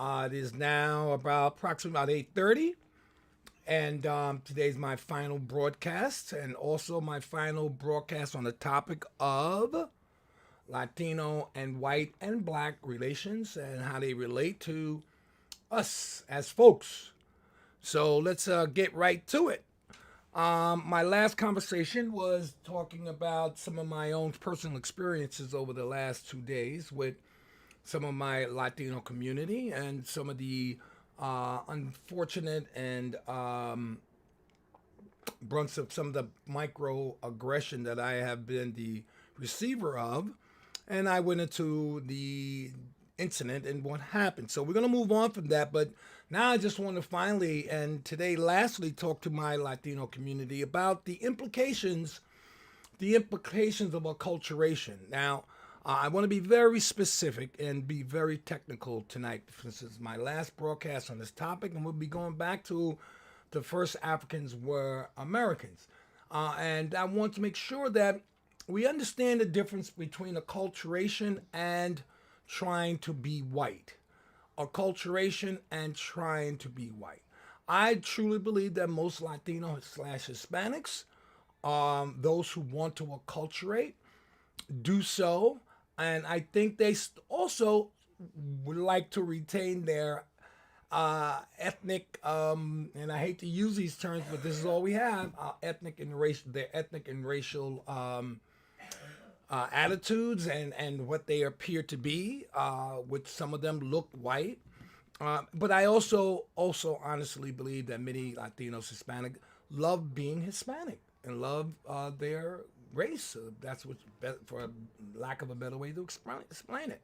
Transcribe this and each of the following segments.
It is now about approximately about 8:30, and today's my final broadcast, and also my final broadcast on the topic of Latino and white and black relations and how they relate to us as folks. So let's get right to it. My last conversation was talking about some of my own personal experiences over the last 2 days with some of my Latino community and some of the unfortunate and brunts of some of the microaggression that I have been the receiver of. And I went into the incident and what happened. So we're going to move on from that. But now I just want to finally, and today lastly, talk to my Latino community about the implications of acculturation. Now, I want to be very specific and be very technical tonight. This is my last broadcast on this topic, and we'll be going back to the first Africans were Americans. And I want to make sure that we understand the difference between acculturation and trying to be white. Acculturation and trying to be white. I truly believe that most Latino slash Hispanics, those who want to acculturate, do so. And I think they also would like to retain their ethnic, and I hate to use these terms, but this is all we have: their ethnic and racial attitudes and what they appear to be. Which some of them look white, but I also honestly believe that many Latinos, Hispanic, love being Hispanic and love their race. That's what, for lack of a better way to explain it.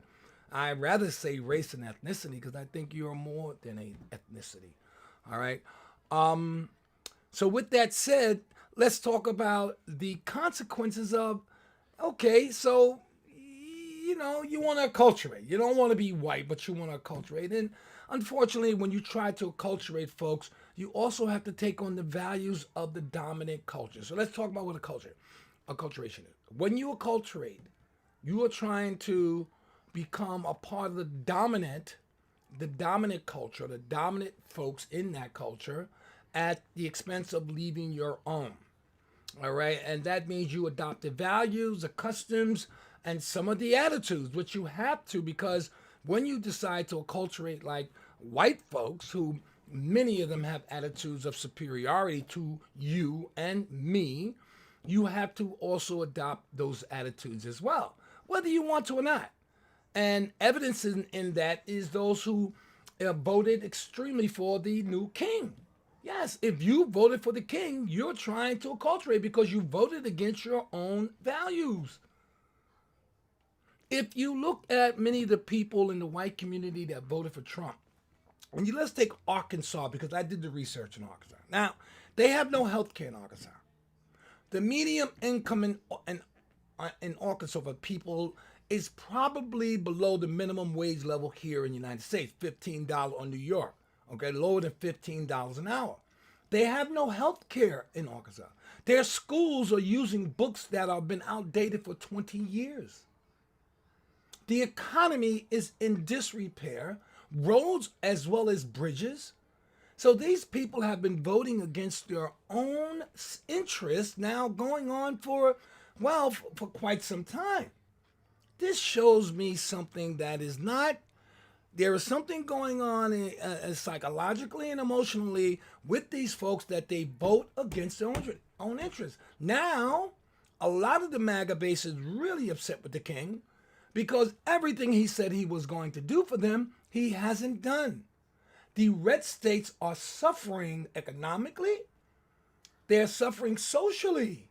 I'd rather say race and ethnicity because I think you're more than a ethnicity. All right. So with that said, let's talk about the consequences of. Okay, so you want to acculturate. You don't want to be white, but you want to acculturate. And unfortunately, when you try to acculturate folks, you also have to take on the values of the dominant culture. So let's talk about what acculturation is. When you acculturate, you are trying to become a part of the dominant culture, the dominant folks in that culture, at the expense of leaving your own. All right, and that means you adopt the values, the customs, and some of the attitudes, which you have to, because when you decide to acculturate like white folks, who many of them have attitudes of superiority to you and me, you have to also adopt those attitudes as well, whether you want to or not. And evidence in that is those who voted extremely for the new king. Yes, if you voted for the king, you're trying to acculturate because you voted against your own values. If you look at many of the people in the white community that voted for Trump, and let's take Arkansas because I did the research in Arkansas. Now, they have no health care in Arkansas. The median income in Arkansas for people is probably below the minimum wage level here in the United States, $15 on New York. Okay, lower than $15 an hour. They have no health care in Arkansas. Their schools are using books that have been outdated for 20 years. The economy is in disrepair, roads as well as bridges. So these people have been voting against their own interests now going on for quite some time. This shows me something that is not. There is something going on psychologically and emotionally with these folks that they vote against their own interests. Now, a lot of the MAGA base is really upset with the king because everything he said he was going to do for them, he hasn't done. The red states are suffering economically. They're suffering socially.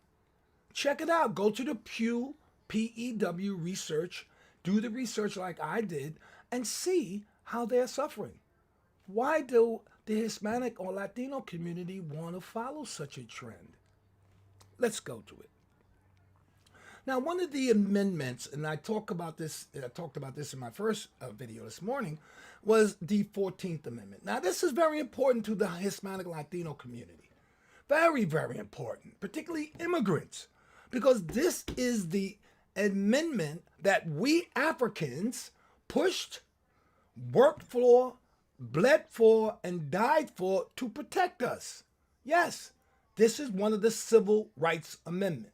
Check it out. Go to the Pew, PEW research. Do the research like I did and see how they're suffering. Why do the Hispanic or Latino community want to follow such a trend? Let's go to it. Now, one of the amendments, and I talked about this in my first video this morning, was the 14th Amendment. Now, this is very important to the Hispanic Latino community. Very, very important, particularly immigrants, because this is the amendment that we Africans pushed, worked for, bled for, and died for to protect us. Yes, this is one of the Civil Rights Amendments.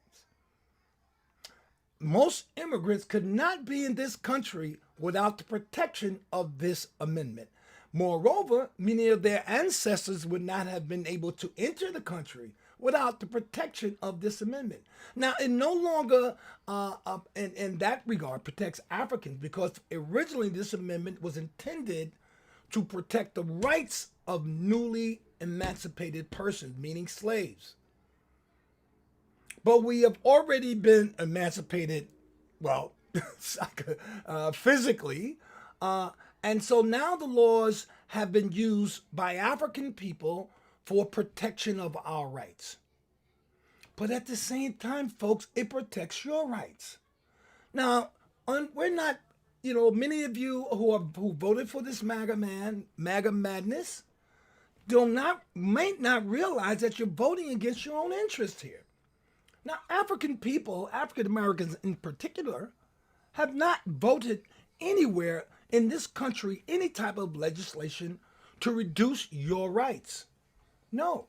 Most immigrants could not be in this country without the protection of this amendment. Moreover, many of their ancestors would not have been able to enter the country without the protection of this amendment. Now, it no longer, in that regard, protects Africans because originally this amendment was intended to protect the rights of newly emancipated persons, meaning slaves. But we have already been emancipated, well, physically. And so now the laws have been used by African people for protection of our rights. But at the same time, folks, it protects your rights. Now, we're not, many of you who voted for this MAGA madness, might not realize that you're voting against your own interests here. Now, African people, African Americans in particular, have not voted anywhere in this country any type of legislation to reduce your rights. No,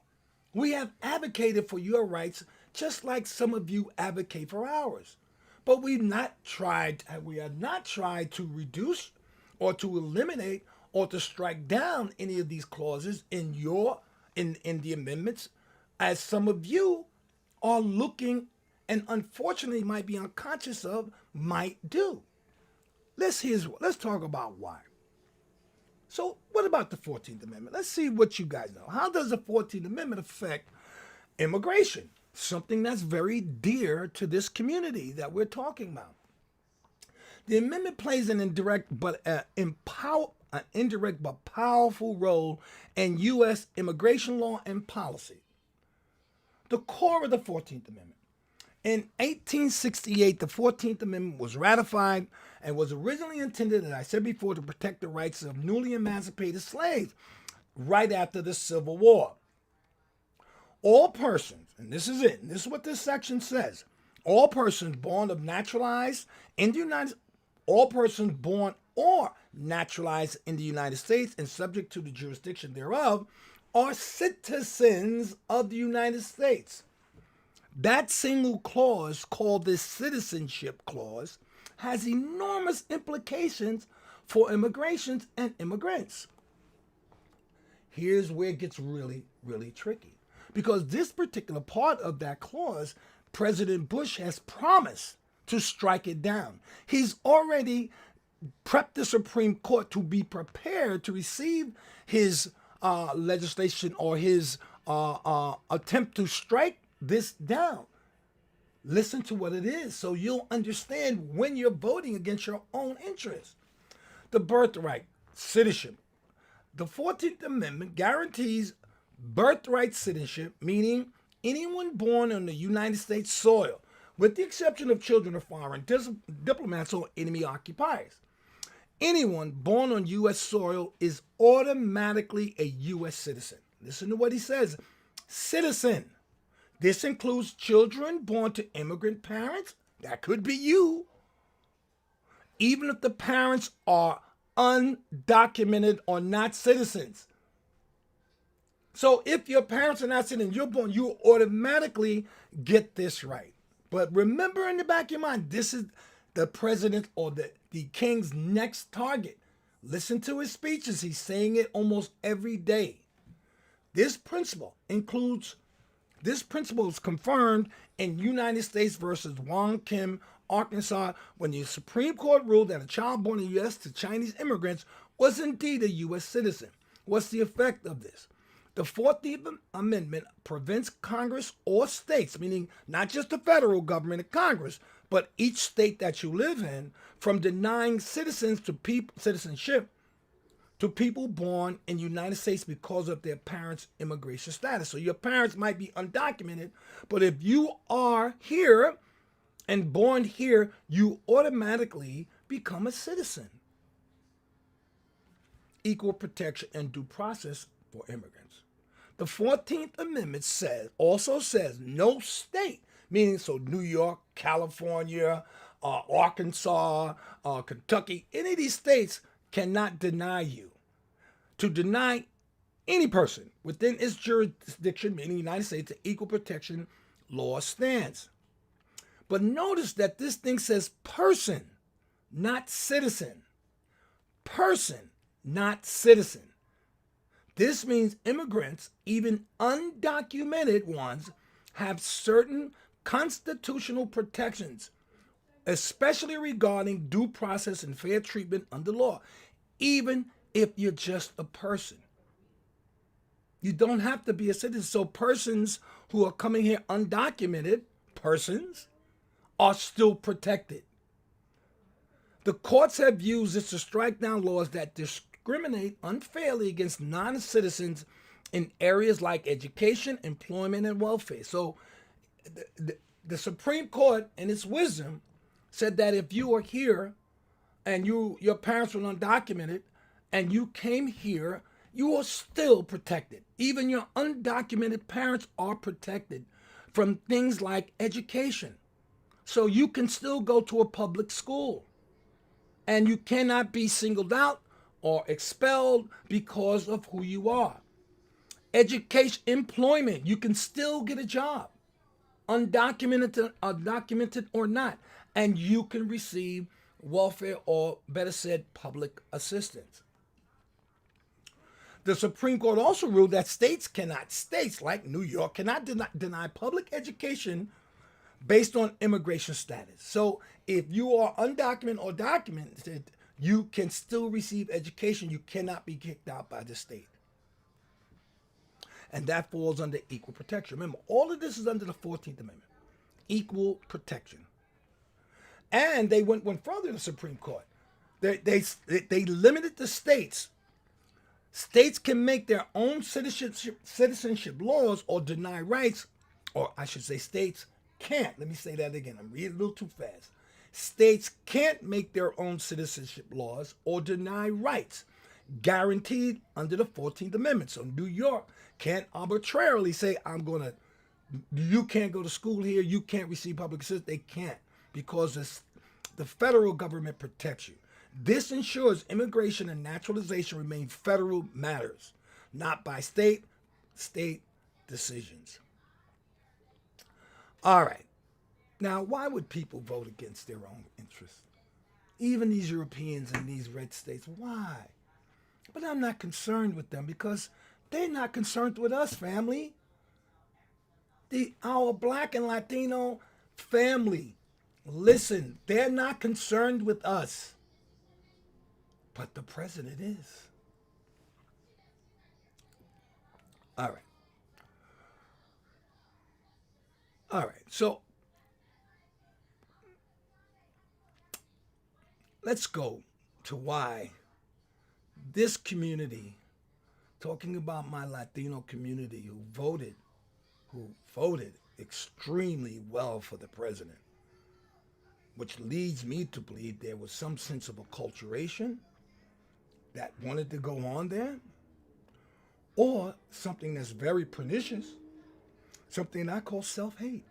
we have advocated for your rights just like some of you advocate for ours. But we have not tried to reduce or to eliminate or to strike down any of these clauses in the amendments, as some of you are looking and unfortunately might be unconscious of, might do. Let's talk about why. So what about the 14th Amendment? Let's see what you guys know. How does the 14th Amendment affect immigration? Something that's very dear to this community that we're talking about. The amendment plays an indirect but powerful role in U.S. immigration law and policy. The core of the 14th Amendment. In 1868, the 14th Amendment was ratified and was originally intended, as I said before, to protect the rights of newly emancipated slaves right after the Civil War. All persons, and this is it, and this is what this section says, all persons born or naturalized in the United States and subject to the jurisdiction thereof are citizens of the United States. That single clause, called the Citizenship Clause, has enormous implications for immigrations and immigrants. Here's where it gets really, really tricky. Because this particular part of that clause, President Bush has promised to strike it down. He's already prepped the Supreme Court to be prepared to receive his legislation or his attempt to strike this down. Listen to what it is so you'll understand when you're voting against your own interests. The birthright, citizenship. The 14th Amendment guarantees birthright citizenship, meaning anyone born on the United States soil, with the exception of children of foreign diplomats or enemy occupiers. Anyone born on U.S. soil is automatically a U.S. citizen. Listen to what he says. Citizen. This includes children born to immigrant parents. That could be you. Even if the parents are undocumented or not citizens. So if your parents are not citizens, you're born, you automatically get this right. But remember in the back of your mind, this is the president or the king's next target. Listen to his speeches. He's saying it almost every day. This principle is confirmed in United States versus Wong Kim, Arkansas, when the Supreme Court ruled that a child born in the U.S. to Chinese immigrants was indeed a U.S. citizen. What's the effect of this? The 14th Amendment prevents Congress or states, meaning not just the federal government and Congress, but each state that you live in, from denying citizenship to people born in the United States because of their parents' immigration status. So your parents might be undocumented, but if you are here and born here, you automatically become a citizen. Equal protection and due process for immigrants. The 14th Amendment also says no state, meaning so New York, California, Arkansas, Kentucky, any of these states cannot deny you to deny any person within its jurisdiction, meaning the United States, the equal protection law stands. But notice that this thing says person, not citizen. Person, not citizen. This means immigrants, even undocumented ones, have certain constitutional protections, especially regarding due process and fair treatment under law, even if you're just a person. You don't have to be a citizen. So persons who are coming here undocumented, persons, are still protected. The courts have used this to strike down laws that discriminate unfairly against non-citizens in areas like education, employment, and welfare. So the Supreme Court, in its wisdom, said that if you are here and your parents were undocumented and you came here, you are still protected. Even your undocumented parents are protected from things like education. So you can still go to a public school and you cannot be singled out or expelled because of who you are. Education, employment, you can still get a job, undocumented or not, and you can receive welfare or, better said, public assistance. The Supreme Court also ruled that states like New York, cannot deny public education based on immigration status. So if you are undocumented or documented, you can still receive education. You cannot be kicked out by the state. And that falls under equal protection. Remember, all of this is under the 14th Amendment. Equal protection. And they went one further in the Supreme Court. They limited the states. States can make their own citizenship laws or deny rights, or I should say states can't. Let me say that again. I'm reading a little too fast. States can't make their own citizenship laws or deny rights guaranteed under the 14th Amendment. So New York can't arbitrarily say, you can't go to school here, you can't receive public assistance. They can't, because the federal government protects you. This ensures immigration and naturalization remain federal matters, not by state decisions. All right. Now, why would people vote against their own interests? Even these Europeans and these red states, why? But I'm not concerned with them because they're not concerned with us, family. Our Black and Latino family, listen, they're not concerned with us. But the president is. All right. So let's go to why this community, talking about my Latino community who voted extremely well for the president, which leads me to believe there was some sense of acculturation that wanted to go on there, or something that's very pernicious, something I call self-hate.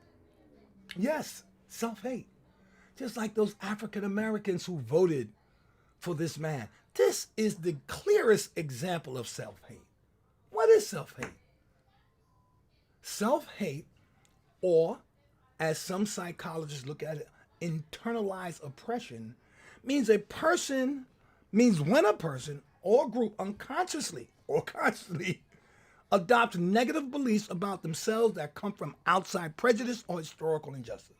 Yes, self-hate. Just like those African Americans who voted for this man. This is the clearest example of self-hate. What is self-hate? Self-hate, or as some psychologists look at it, internalized oppression, means when a person or group unconsciously or consciously adopts negative beliefs about themselves that come from outside prejudice or historical injustice.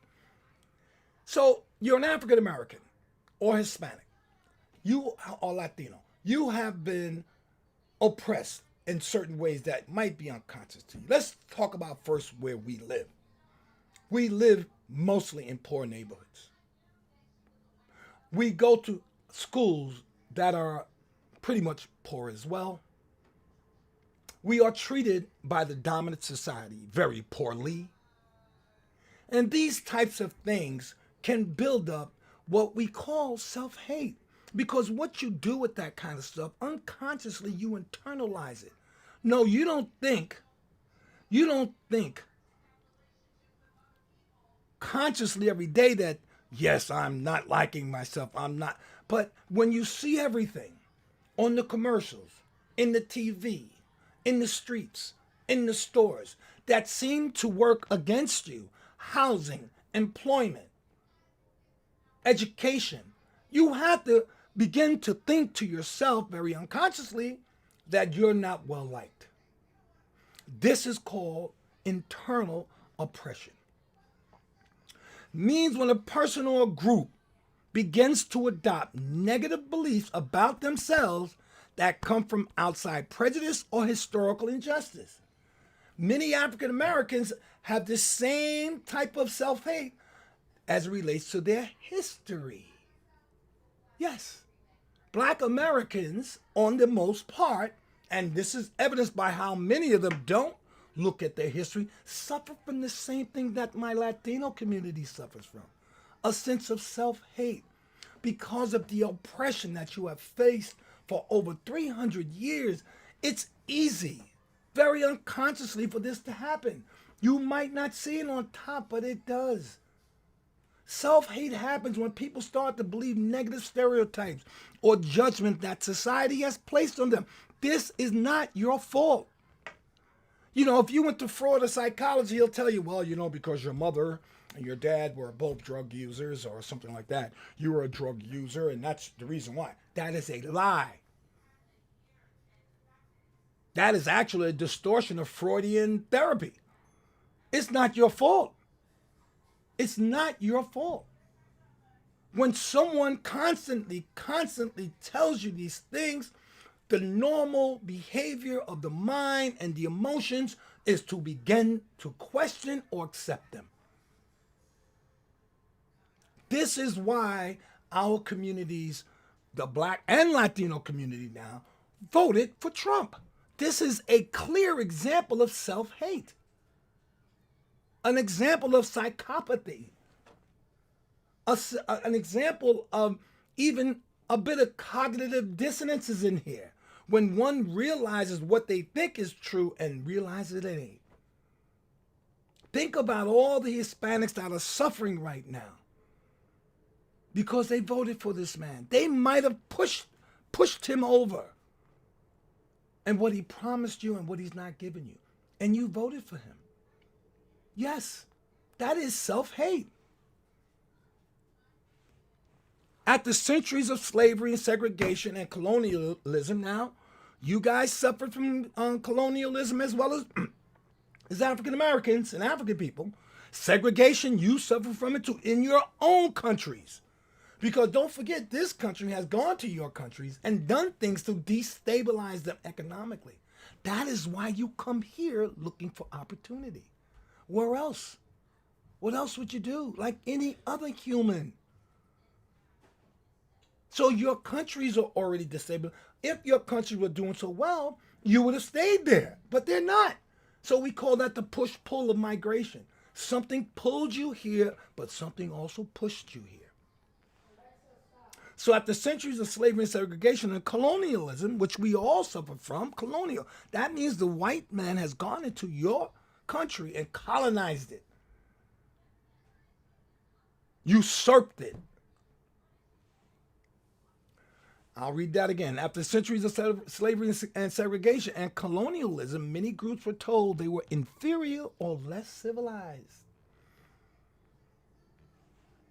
So you're an African American or Hispanic, you are Latino, you have been oppressed in certain ways that might be unconscious to you. Let's talk about first where we live. We live mostly in poor neighborhoods. We go to schools that are pretty much poor as well. We are treated by the dominant society very poorly. And these types of things can build up what we call self-hate. Because what you do with that kind of stuff, unconsciously you internalize it. No, you don't think consciously every day that, yes, I'm not liking myself, I'm not. But when you see everything on the commercials, in the TV, in the streets, in the stores that seem to work against you: housing, employment, education. You have to begin to think to yourself very unconsciously that you're not well liked. This is called internal oppression. Means when a person or a group begins to adopt negative beliefs about themselves that come from outside prejudice or historical injustice. Many African Americans have the same type of self-hate as it relates to their history. Yes, Black Americans, on the most part, and this is evidenced by how many of them don't look at their history, suffer from the same thing that my Latino community suffers from: a sense of self-hate because of the oppression that you have faced for over 300 years. It's easy, very unconsciously, for this to happen. You might not see it on top, but it does. Self-hate happens when people start to believe negative stereotypes or judgment that society has placed on them. This is not your fault. You know, if you went to Freud or psychology, he'll tell you, well, because your mother and your dad were both drug users or something like that, you were a drug user, and that's the reason why. That is a lie. That is actually a distortion of Freudian therapy. It's not your fault. It's not your fault. When someone constantly tells you these things, the normal behavior of the mind and the emotions is to begin to question or accept them. This is why our communities, the Black and Latino community now, voted for Trump. This is a clear example of self-hate, an example of psychopathy, an example of even a bit of cognitive dissonances in here when one realizes what they think is true and realizes it ain't. Think about all the Hispanics that are suffering right now because they voted for this man. They might have pushed him over and what he promised you and what he's not giving you, and you voted for him. Yes, that is self-hate. After centuries of slavery and segregation and colonialism, now you guys suffered from colonialism as well as African Americans and African people. Segregation, you suffer from it too in your own countries. Because don't forget, this country has gone to your countries and done things to destabilize them economically. That is why you come here looking for opportunity. Where else? What else would you do? Like any other human. So your countries are already disabled. If your countries were doing so well, you would have stayed there, but they're not. So we call that the push-pull of migration. Something pulled you here, but something also pushed you here. So after centuries of slavery and segregation and colonialism, which we all suffer from, colonial, that means the white man has gone into your country and colonized it, usurped it. I'll read that again. After centuries of slavery and segregation and colonialism, many groups were told they were inferior or less civilized.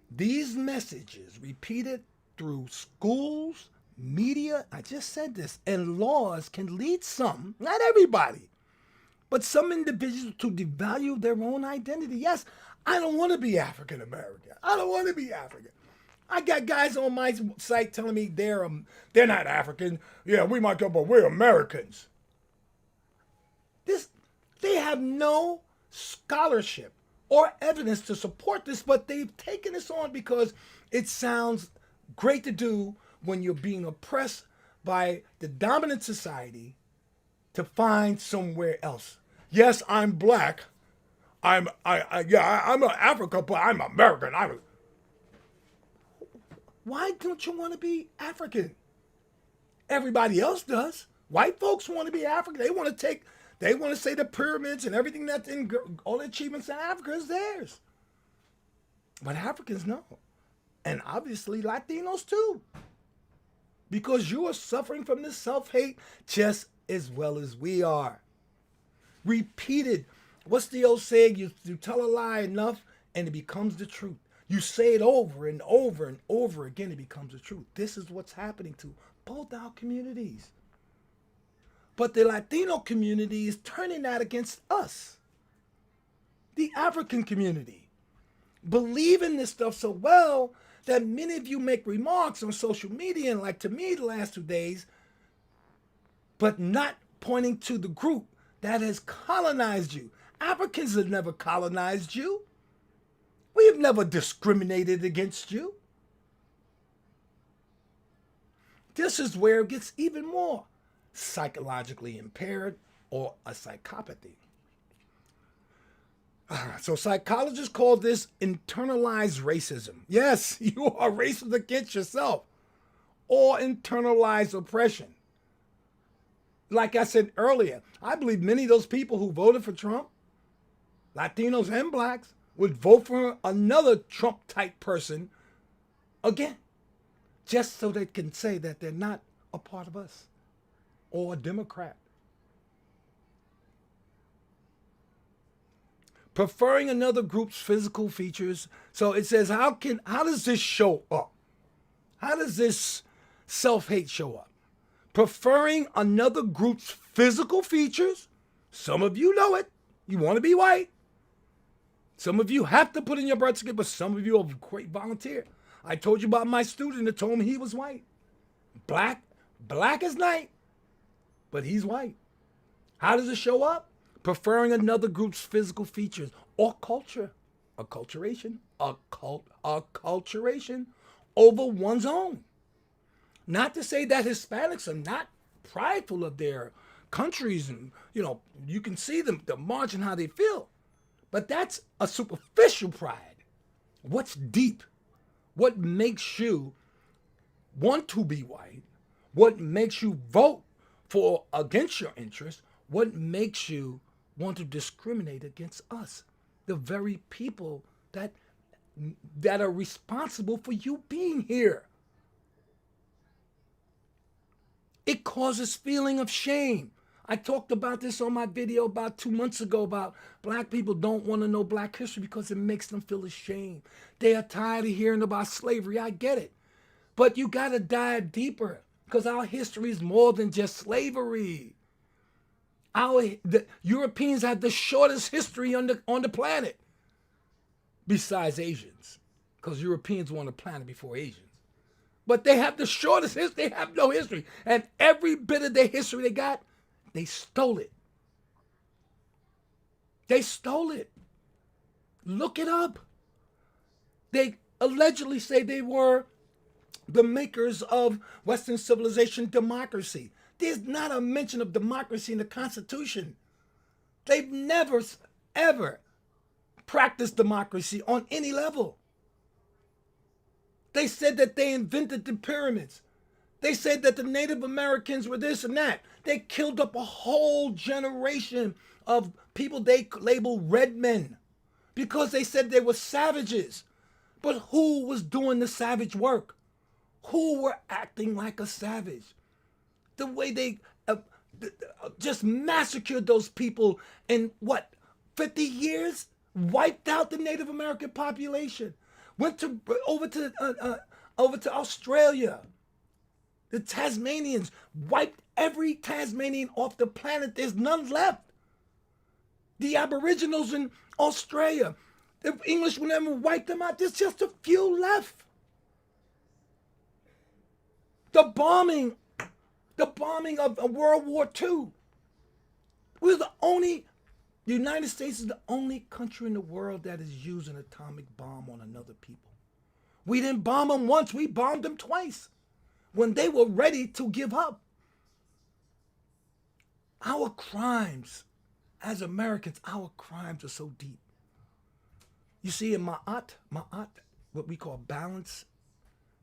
These messages, repeated through schools, media, I just said this, and laws, can lead some, not everybody, but some individuals to devalue their own identity. Yes, I don't want to be African American. I don't want to be African. I got guys on my site telling me they're not African. Yeah, we might go, but we're Americans. They have no scholarship or evidence to support this, but they've taken this on because it sounds great to do when you're being oppressed by the dominant society to find somewhere else. Yes, I'm Black. I'm Africa, but I'm American. Why don't you want to be African? Everybody else does. White folks want to be African. They want to say the pyramids and everything that's in all the achievements in Africa is theirs. But Africans know. And obviously Latinos too. Because you are suffering from this self-hate just as well as we are. Repeated. What's the old saying? You tell a lie enough and it becomes the truth. You say it over and over and over again, it becomes the truth. This is what's happening to both our communities. But the Latino community is turning that against us. The African community believe in this stuff so well that many of you make remarks on social media, and like to me the last 2 days, but not pointing to the group that has colonized you. Africans have never colonized you. We have never discriminated against you. This is where it gets even more psychologically impaired or a psychopathy. So psychologists call this internalized racism. Yes, you are racist against yourself, or internalized oppression. Like I said earlier, I believe many of those people who voted for Trump, Latinos and blacks, would vote for another Trump-type person again, just so they can say that they're not a part of us or a Democrat. Preferring another group's physical features. So it says, how does this show up? How does this self-hate show up? Preferring another group's physical features. Some of you know it. You want to be white. Some of you have to put in your birth certificate, but some of you are great volunteer. I told you about my student that told me he was white. Black as night, but he's white. How does it show up? Preferring another group's physical features or culture, acculturation over one's own. Not to say that Hispanics are not prideful of their countries, and you can see them, the march and how they feel. But that's a superficial pride. What's deep? What makes you want to be white? What makes you vote for against your interests? What makes you want to discriminate against us, the very people that are responsible for you being here? It causes feeling of shame. I talked about this on my video about 2 months ago about black people don't want to know black history because it makes them feel ashamed. They are tired of hearing about slavery. I get it. But you got to dive deeper because our history is more than just slavery. The Europeans had the shortest history on the planet besides Asians, because Europeans were on the planet before Asians. But they have the shortest history. They have no history. And every bit of their history they got, they stole it. They stole it. Look it up. They allegedly say they were the makers of Western civilization democracy. There's not a mention of democracy in the Constitution. They've never, ever practiced democracy on any level. They said that they invented the pyramids. They said that the Native Americans were this and that. They killed up a whole generation of people they labeled red men because they said they were savages. But who was doing the savage work? Who were acting like a savage? The way they just massacred those people in 50 years? Wiped out the Native American population. Went over to Australia. The Tasmanians wiped every Tasmanian off the planet. There's none left. The Aboriginals in Australia, the English will never wipe them out. There's just a few left. The bombing of World War II. The United States is the only country in the world that has used an atomic bomb on another people. We didn't bomb them once, we bombed them twice when they were ready to give up. Our crimes, as Americans, our crimes are so deep. You see, in Ma'at, what we call balance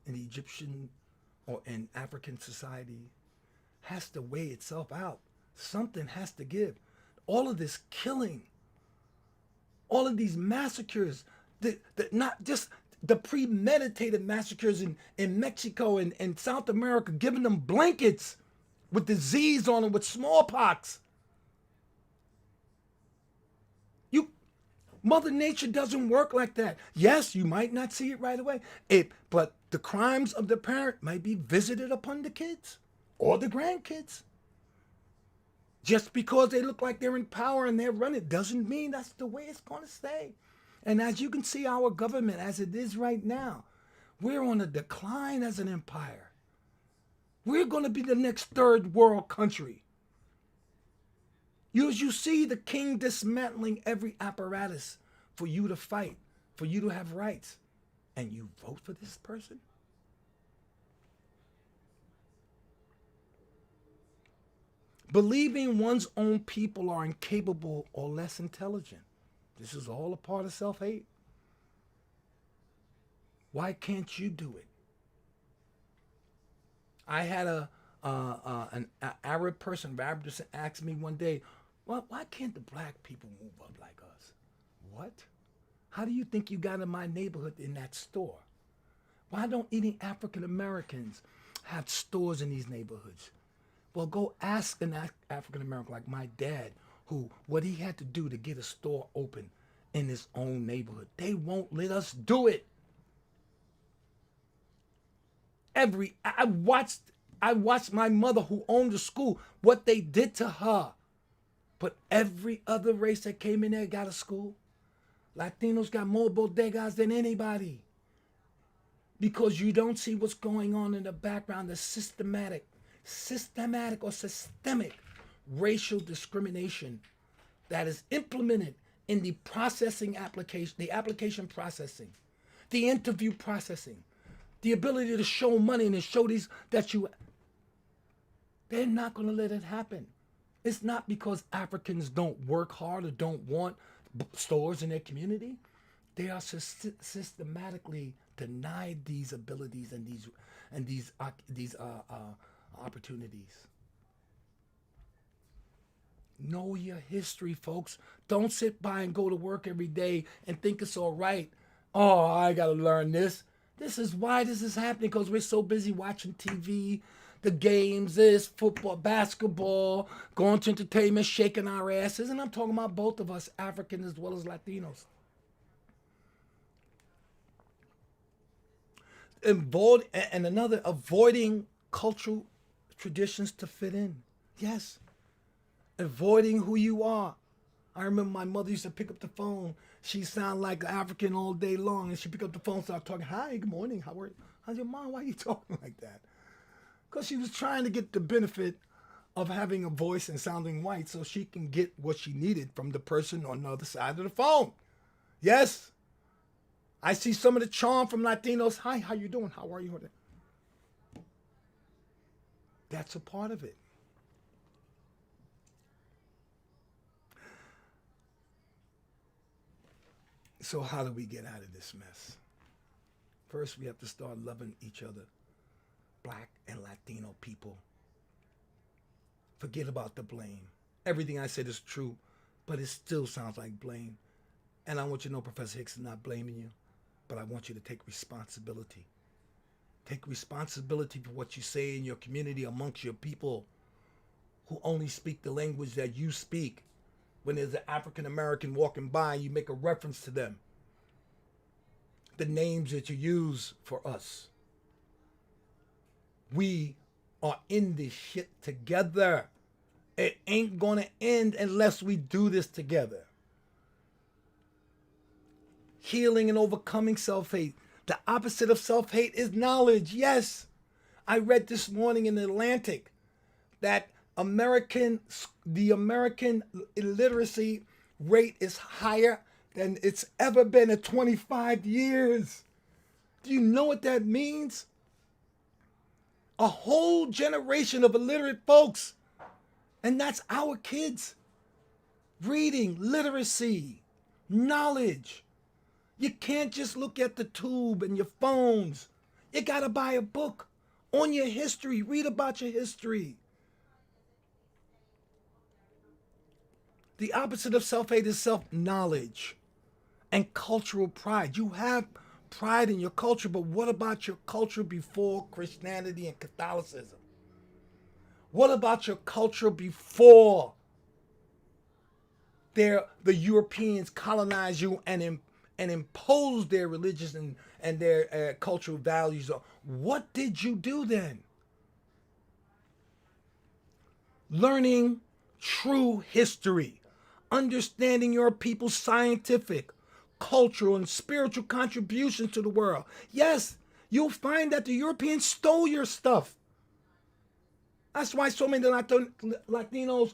in Egyptian or in African society, has to weigh itself out. Something has to give. All of this killing, all of these massacres, not just the premeditated massacres in Mexico and South America, giving them blankets with disease on them, with smallpox. You, Mother Nature doesn't work like that. Yes, you might not see it right away. But the crimes of the parent might be visited upon the kids or the grandkids. Just because they look like they're in power and they're running doesn't mean that's the way it's going to stay. And as you can see, our government, as it is right now, we're on a decline as an empire. We're going to be the next third world country. You see the king dismantling every apparatus for you to fight, for you to have rights, and you vote for this person? Believing one's own people are incapable or less intelligent. This is all a part of self-hate. Why can't you do it? I had an Arab person, Arab descent, asked me one day, well, why can't the black people move up like us? What? How do you think you got in my neighborhood in that store? Why don't any African Americans have stores in these neighborhoods? Well, go ask an African American like my dad, what he had to do to get a store open in his own neighborhood. They won't let us do it. I watched my mother, who owned the school, what they did to her. But every other race that came in there got a school. Latinos got more bodegas than anybody. Because you don't see what's going on in the background, the systemic or systemic racial discrimination that is implemented in the application processing, the interview processing, the ability to show money and to show they're not going to let it happen. It's not because Africans don't work hard or don't want stores in their community. They are systematically denied these abilities and these opportunities. Know your history, folks. Don't sit by and go to work every day and think it's all right. Oh, I got to learn this. This is why this is happening, because we're so busy watching TV, the games, this, football, basketball, going to entertainment, shaking our asses. And I'm talking about both of us, African as well as Latinos. Avoiding cultural traditions to fit in. Yes. Avoiding who you are. I remember my mother used to pick up the phone. She sounded like an African all day long, and she picked up the phone and started talking, hi, good morning, how are you? I said, Mom, why are you talking like that? Because she was trying to get the benefit of having a voice and sounding white so she can get what she needed from the person on the other side of the phone. Yes. I see some of the charm from Latinos. Hi, how you doing? How are you? That's a part of it. So how do we get out of this mess? First, we have to start loving each other, Black and Latino people. Forget about the blame. Everything I said is true, but it still sounds like blame. And I want you to know Professor Hicks is not blaming you, but I want you to take responsibility. Take responsibility for what you say in your community amongst your people who only speak the language that you speak. When there's an African American walking by, you make a reference to them. The names that you use for us. We are in this shit together. It ain't gonna end unless we do this together. Healing and overcoming self-hate. The opposite of self-hate is knowledge. Yes. I read this morning in the Atlantic that the American illiteracy rate is higher than it's ever been in 25 years. Do you know what that means? A whole generation of illiterate folks. And that's our kids. Reading, literacy, knowledge. You can't just look at the tube and your phones. You gotta buy a book on your history. Read about your history. The opposite of self-hate is self-knowledge and cultural pride. You have pride in your culture, but what about your culture before Christianity and Catholicism? What about your culture before the Europeans colonized you and imposed their religious and their cultural values? What did you do then? Learning true history, understanding your people's scientific, cultural, and spiritual contributions to the world. Yes, you'll find that the Europeans stole your stuff. That's why so many Latinos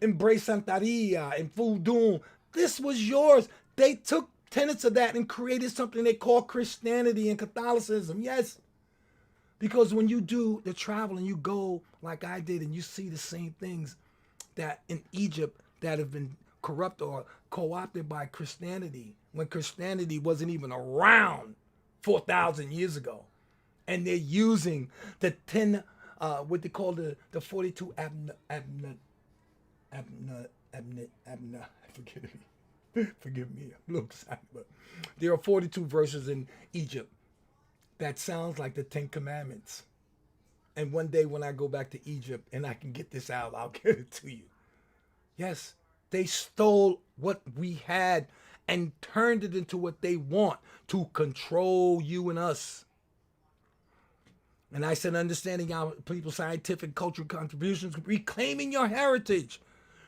embrace Santeria and Voodoo. This was yours. They took tenets of that and created something they call Christianity and Catholicism. Yes, because when you do the travel and you go like I did and you see the same things that in Egypt that have been corrupt or co-opted by Christianity when Christianity wasn't even around 4,000 years ago. And they're using the 10, what they call the 42 forgive me, I'm a little excited, but there are 42 verses in Egypt that sounds like the 10 Commandments. And one day when I go back to Egypt and I can get this out, I'll get it to you. Yes, they stole what we had and turned it into what they want to control you and us. And I said, understanding our people's scientific cultural contributions, reclaiming your heritage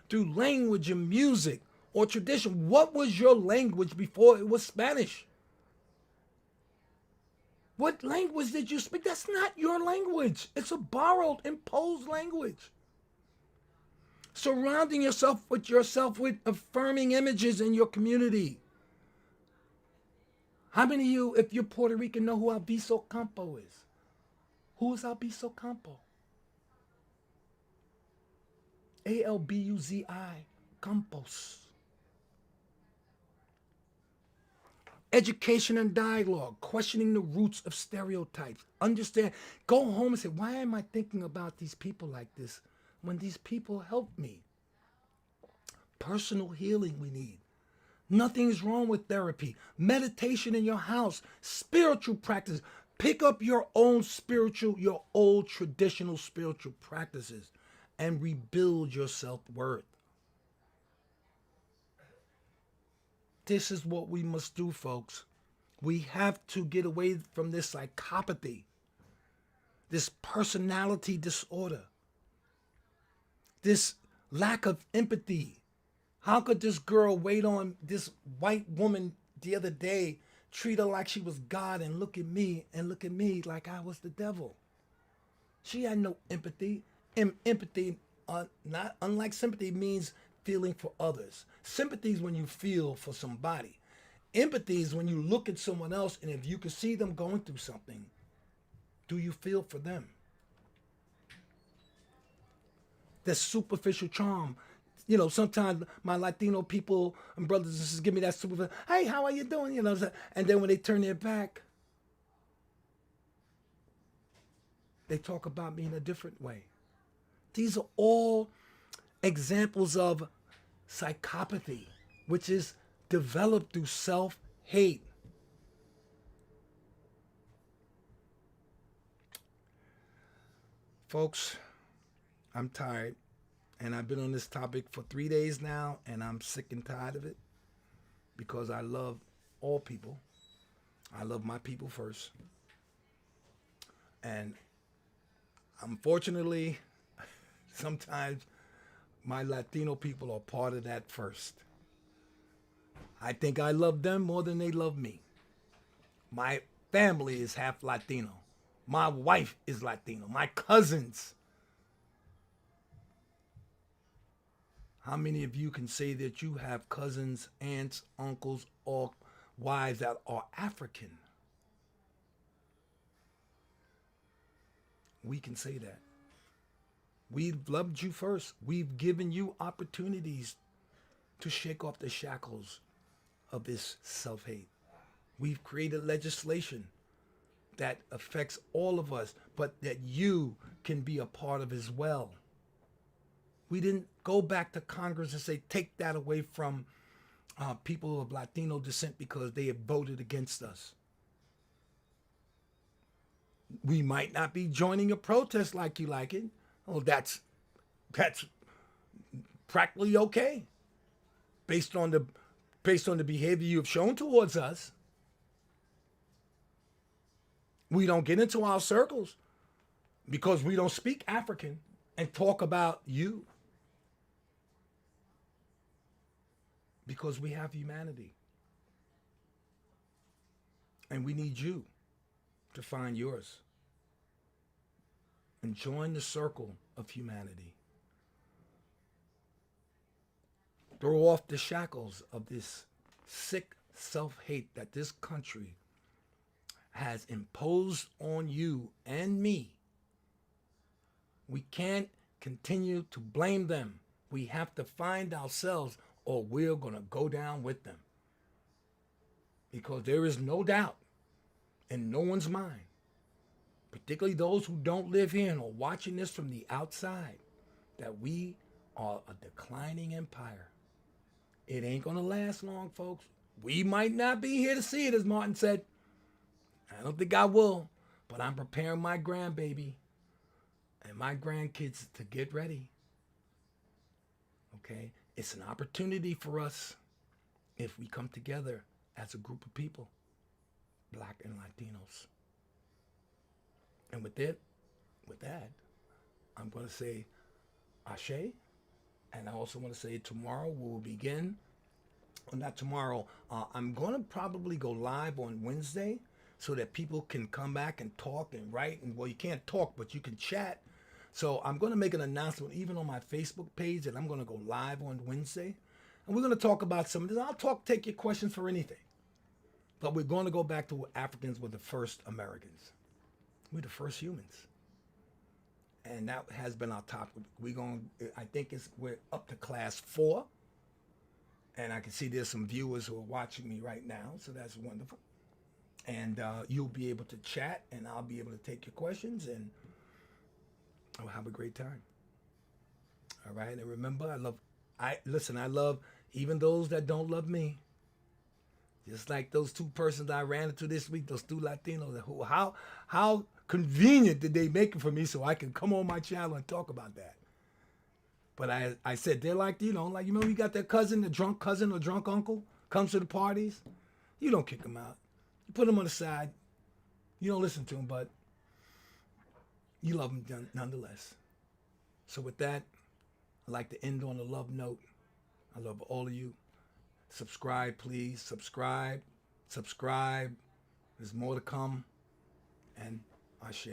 through language and music or tradition. What was your language before it was Spanish? What language did you speak? That's not your language. It's a borrowed, imposed language. Surrounding yourself with affirming images in your community. How many of you, if you're Puerto Rican, know who Albizu Campo is? Who is Albizu Campo? Albuzi, Campos. Education and dialogue, questioning the roots of stereotypes. Understand, go home and say, why am I thinking about these people like this when these people help me? Personal healing we need. Nothing is wrong with therapy. Meditation in your house, spiritual practice. Pick up your own your old traditional spiritual practices and rebuild your self-worth. This is what we must do, folks. We have to get away from this psychopathy, this personality disorder, this lack of empathy. How could this girl wait on this white woman the other day, treat her like she was God, and look at me like I was the devil? She had no empathy. Empathy, not unlike sympathy, means feeling for others. Sympathy is when you feel for somebody. Empathy is when you look at someone else, and if you can see them going through something, do you feel for them? That superficial charm. You know, sometimes my Latino people and brothers and sisters give me that superficial, hey, how are you doing? You know, and then when they turn their back, they talk about me in a different way. These are all examples of psychopathy, which is developed through self-hate. Folks, I'm tired, and I've been on this topic for 3 days now, and I'm sick and tired of it because I love all people. I love my people first. And unfortunately, sometimes my Latino people are part of that first. I think I love them more than they love me. My family is half Latino. My wife is Latino. My cousins. How many of you can say that you have cousins, aunts, uncles, or wives that are African? We can say that. We've loved you first. We've given you opportunities to shake off the shackles of this self-hate. We've created legislation that affects all of us, but that you can be a part of as well. We didn't go back to Congress and say, take that away from people of Latino descent because they have voted against us. We might not be joining a protest like you like it, Oh, that's practically okay based on the behavior you have shown towards us. We don't get into our circles because we don't speak African and talk about you because we have humanity. And we need you to find yours and join the circle of humanity. Throw off the shackles of this sick self hate that this country has imposed on you and me. We can't continue to blame them. We have to find ourselves, or we're going to go down with them. Because there is no doubt in no one's mind, particularly those who don't live here and are watching this from the outside, that we are a declining empire. It ain't going to last long, folks. We might not be here to see it, as Martin said. I don't think I will, but I'm preparing my grandbaby and my grandkids to get ready. Okay? It's an opportunity for us if we come together as a group of people, Black and Latinos. And with that, I'm going to say Ashe. And I also want to say tomorrow we will begin. Well, not tomorrow. I'm going to probably go live on Wednesday so that people can come back and talk and write. And well, you can't talk, but you can chat. So I'm going to make an announcement even on my Facebook page that I'm going to go live on Wednesday. And we're going to talk about some of this. Take your questions for anything. But we're going to go back to Africans were the first Americans. We're the first humans. And that has been our topic. We're up to class 4. And I can see there's some viewers who are watching me right now. So that's wonderful. And you'll be able to chat and I'll be able to take your questions and we'll have a great time. All right. And remember, I love even those that don't love me. Just like those 2 persons I ran into this week, those 2 Latinos. How convenient did they make it for me so I can come on my channel and talk about that? But I said, they're like, you remember you got that cousin, the drunk cousin or drunk uncle, comes to the parties. You don't kick him out. You put him on the side. You don't listen to him, but you love him nonetheless. So with that, I'd like to end on a love note. I love all of you. Subscribe, please. Subscribe. There's more to come. And Ashe.